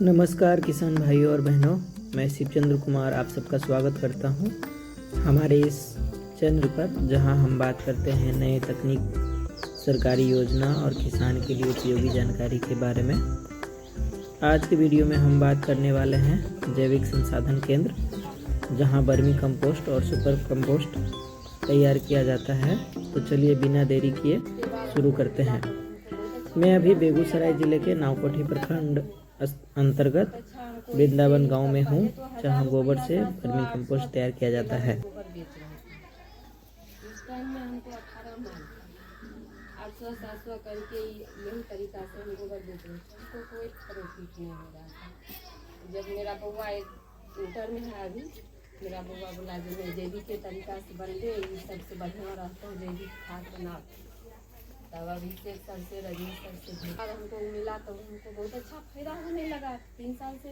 नमस्कार किसान भाइयों और बहनों, मैं शिवचंद्र कुमार आप सबका स्वागत करता हूं हमारे इस चैनल पर, जहां हम बात करते हैं नए तकनीक, सरकारी योजना और किसान के लिए उपयोगी जानकारी के बारे में। आज के वीडियो में हम बात करने वाले हैं जैविक संसाधन केंद्र, जहां वर्मी कंपोस्ट और सुपर कंपोस्ट तैयार किया जाता है। तो चलिए बिना देरी किए शुरू करते हैं। मैं अभी बेगूसराय ज़िले के नावकोठी प्रखंड अंतर्गत वृंदावन गांव में हूं, जहां गोबर से वर्मी कंपोस्ट तैयार किया जाता है। इस टाइम में हमको 18 मन 800-700 करके यही तरीका से हम गोबर देते हैं। हमको कोई प्रॉफिट नहीं हो रहा था। जब मेरा बउआ इंटर में है अभी, मेरा बउआ बोला जो मैं जैविक के तरीका से बन गए, ये सबसे बढ़िया रहता है जैविक खाद बना। तब अभी से सरसे रजी सरसे अब हमको मिला तो हमको बहुत अच्छा फायदा होने लगा 3 साल से।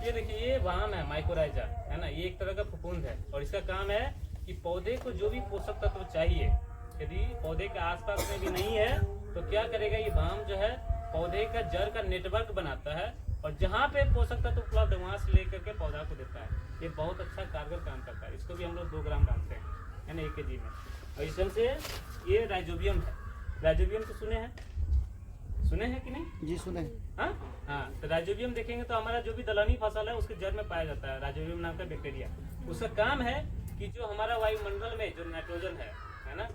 ये देखिए, ये वाम है, माइक्रोराइजा है ना। ये एक तरह का फफूंद है और इसका काम है कि पौधे को जो भी पोषक तत्व चाहिए, यदि पौधे के आसपास में भी नहीं है तो क्या करेगा, ये वाम जो है पौधे का जड़ का नेटवर्क बनाता है और जहाँ पे पोषक तत्व उपलब्ध है वहाँ से लेकर के पौधा को देता है। ये बहुत अच्छा कारगर काम करता है। इसको भी हम लोग 2 ग्राम डालते हैं, है ना, 1 kg में। और इस ढंग से ये राइजोबियम है। राइजोबियम तो सुने हैं कि नहीं जी? सुने। हाँ, तो राइजोबियम देखेंगे तो हमारा जो भी दलहनी फसल है उसके जड़ में पाया जाता है राइजोबियम नाम का बैक्टीरिया। उसका काम है कि जो हमारा वायुमंडल में जो नाइट्रोजन है ना,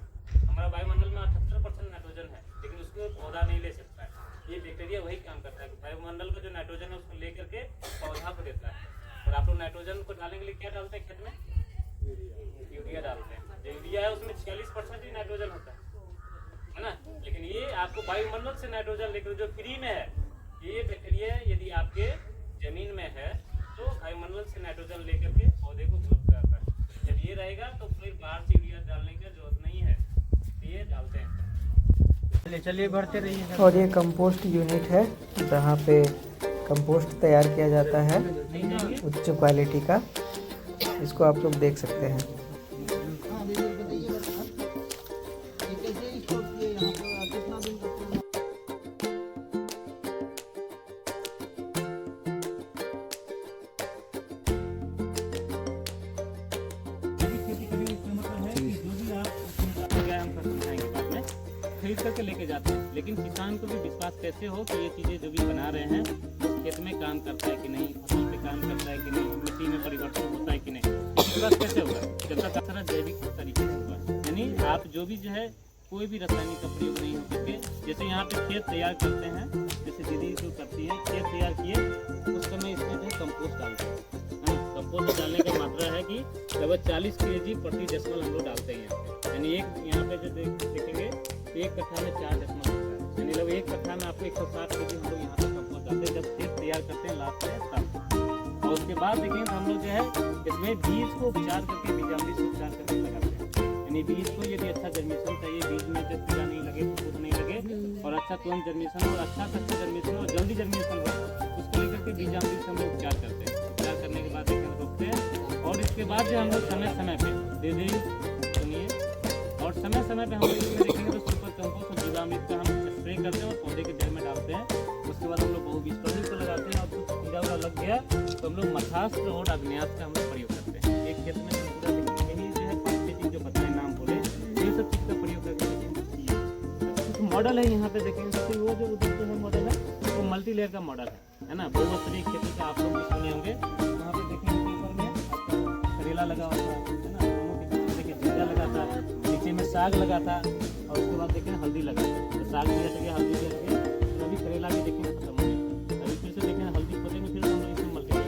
हमारा वायुमंडल में 78% नाइट्रोजन है, लेकिन उसको पौधा नहीं ले सकता है। ये बैक्टीरिया वही काम करता है कि वायुमंडल का जो नाइट्रोजन है उसको लेकर के पौधा को देता है। और आप लोग नाइट्रोजन को डालने के लिए क्या डालते हैं खेत में? यूरिया डालते हैं। जो यूरिया है उसमें 46% ही नाइट्रोजन होता है ना। लेकिन ये आपको वायुमंडल से नाइट्रोजन लेकर जो फ्री में है, ये बैक्टीरिया यदि आपके जमीन में है तो वायुमंडल से नाइट्रोजन लेकर के पौधे को उपलब्ध कराता है। जब ये रहेगा तो फिर बाहर से यूरिया डालने की जरूरत नहीं है, तो ये डालते हैं। चलिए बढ़ते रहिए। और ये कंपोस्ट यूनिट है, जहाँ पे कंपोस्ट तैयार किया जाता है उच्च क्वालिटी का। इसको आप लोग देख सकते हैं। खरीद करके लेके जाते हैं, लेकिन किसान को भी विश्वास कैसे हो कि ये चीज़ें जो भी बना रहे हैं खेत में काम करता है कि नहीं, फसल पे काम करता है कि नहीं, मिट्टी में परिवर्तन होता है कि नहीं, विश्वास कैसे होगा जब तक सारा जैविक तरीके से होगा। यानी आप जो भी जो है कोई भी रासायनिक का प्रयोग नहीं हो करके, जैसे यहाँ पे खेत तैयार करते हैं, जैसे दीदी जो करती है खेत तैयार किए उस समय इसमें जो है कंपोस्ट डालते हैं। कंपोस्ट डालने का मात्रा है कि लगभग 40 kg प्रति डेसिमल हम लोग डालते हैं यहाँ पे। यानी एक यहाँ पे जो देखेंगे 1 कट्ठा में 4 डेसिमल होता है। यानी लगभग 1 कट्ठा में आपको 160 kg हम लोग यहाँ पे कंपोस्ट डालते हैं जब खेत तैयार करते हैं लास्ट में तब। और उसके बाद देखेंगे तो हम लोग जो है इसमें बीज को उपचार करके बीजामृत से उपचार करके लगाते हैं। यानी बीज को यदि अच्छा जर्मिनेशन चाहिए, बीज में जब कीड़ा नहीं लगे, फूट नहीं लगे और अच्छा तुरंत जर्मिनेशन और अच्छा जर्मिनेशन और जल्दी जर्मिनेशन हो, उसको लेकर के बीजामृत से हम लोग उपचार करते हैं। उपचार करने के बाद रोकते हैं और इसके बाद जो हम लोग समय समय पे दे सुनिए, और समय समय पे हम लोग इसमें देखेंगे तो सुपर कंपोस्ट और जीवामृत का हम स्प्रे करते हैं और पौधे के जड़ में डालते हैं। उसके बाद हम लोग बहुबीजपत्री को लगाते हैं और कुछ कीड़ा उड़ा लग गया तो हम लोग मथास्त्र और अग्न्यास्त्र का हम लोग प्रयोग करते हैं। एक खेत में तो पूरा यही जो है 5 चीज जो बताए नाम बोले, ये सब चीज़ का प्रयोग करके कुछ मॉडल है यहाँ पे देखेंगे। जैसे वो जो उधर जो है मॉडल है वो मल्टी लेयर का मॉडल है ना। बहुस्तरीय खेती का आप लोग भी सुने होंगे। वहाँ पे देखेंगे ऊपर में करेला लगा हुआ है ना, देखिए झींगा लगा था, नीचे में साग लगा था और उसके बाद देखिए हल्दी लगा था। तो साग भी हट गया, हल्दी भी हट गया, तो अभी करेला भी देखेंगे खत्म हो गया। अभी फिर से देखेंगे हल्दी खोदेंगे, फिर हम लोग इसमें मल्टीप्लाई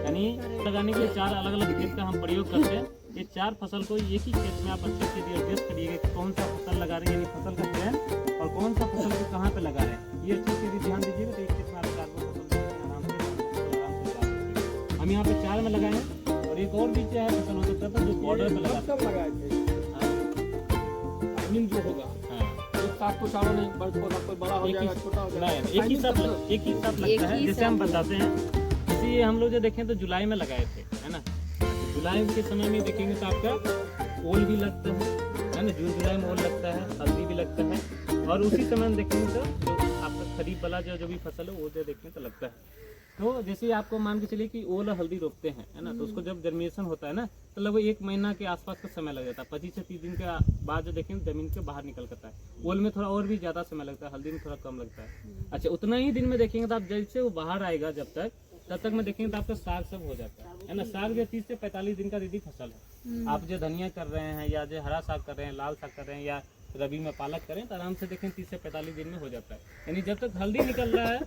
यानी लगाने के 4 अलग अलग खेत का हम प्रयोग करते हैं। ये 4 फसल को एक ही खेत में आप अच्छे से एडजस्ट करिएगा कि कौन सा फसल लगा रहे हैं, यानी फसल का चयन और कौन सा फसल को कहाँ पे लगा रहे हैं, ये अच्छे से ध्यान दीजिएगा। तो एक खेत में आप 4 फसल आराम से हम यहाँ पे 4 में लगाए हैं। और एक और भी क्या है फसल हो सकता था जो बॉर्डर पे लगाए थे, टाइमिंग जो होगा एक साथ तो चारों नहीं, बड़ा हो जाएगा, छोटा हो जाएगा, एक ही साथ लगता है। जैसे हम बताते हैं, इसी हम लोग जो देखें तो जुलाई में लगाए थे, है ना। जुलाई के समय में देखेंगे तो आपका ओल भी लगता है है ना। जून जुलाई में ओल लगता है, हल्दी भी लगता है, और उसी समय हम देखेंगे तो जो आपका खरीफ वाला जो भी फसल है वो जो देखने तो लगता है। तो जैसे आपको मान के चलिए कि ओल और हल्दी रोपते हैं, है ना, तो उसको जब जर्मिनेशन होता है ना, तो लगभग 1 महीना के आसपास का समय लग जाता है। 25 से 30 दिन के बाद जो देखेंगे ज़मीन के बाहर निकल करता है। ओल में थोड़ा और भी ज़्यादा समय लगता है, हल्दी में थोड़ा कम लगता है। अच्छा, उतना ही दिन में देखेंगे तो आप जैसे वो बाहर आएगा जब तब तक में देखेंगे तो आपका साग सब हो जाता है ना। साग जो 30 से 45 दिन का दीदी फसल है। आप जो धनिया कर रहे हैं या जो हरा साग कर रहे हैं, लाल साग कर रहे हैं, या रबी में पालक करें, तो आराम से देखें 30 से 45 दिन में हो जाता है। यानी जब तक हल्दी निकल रहा है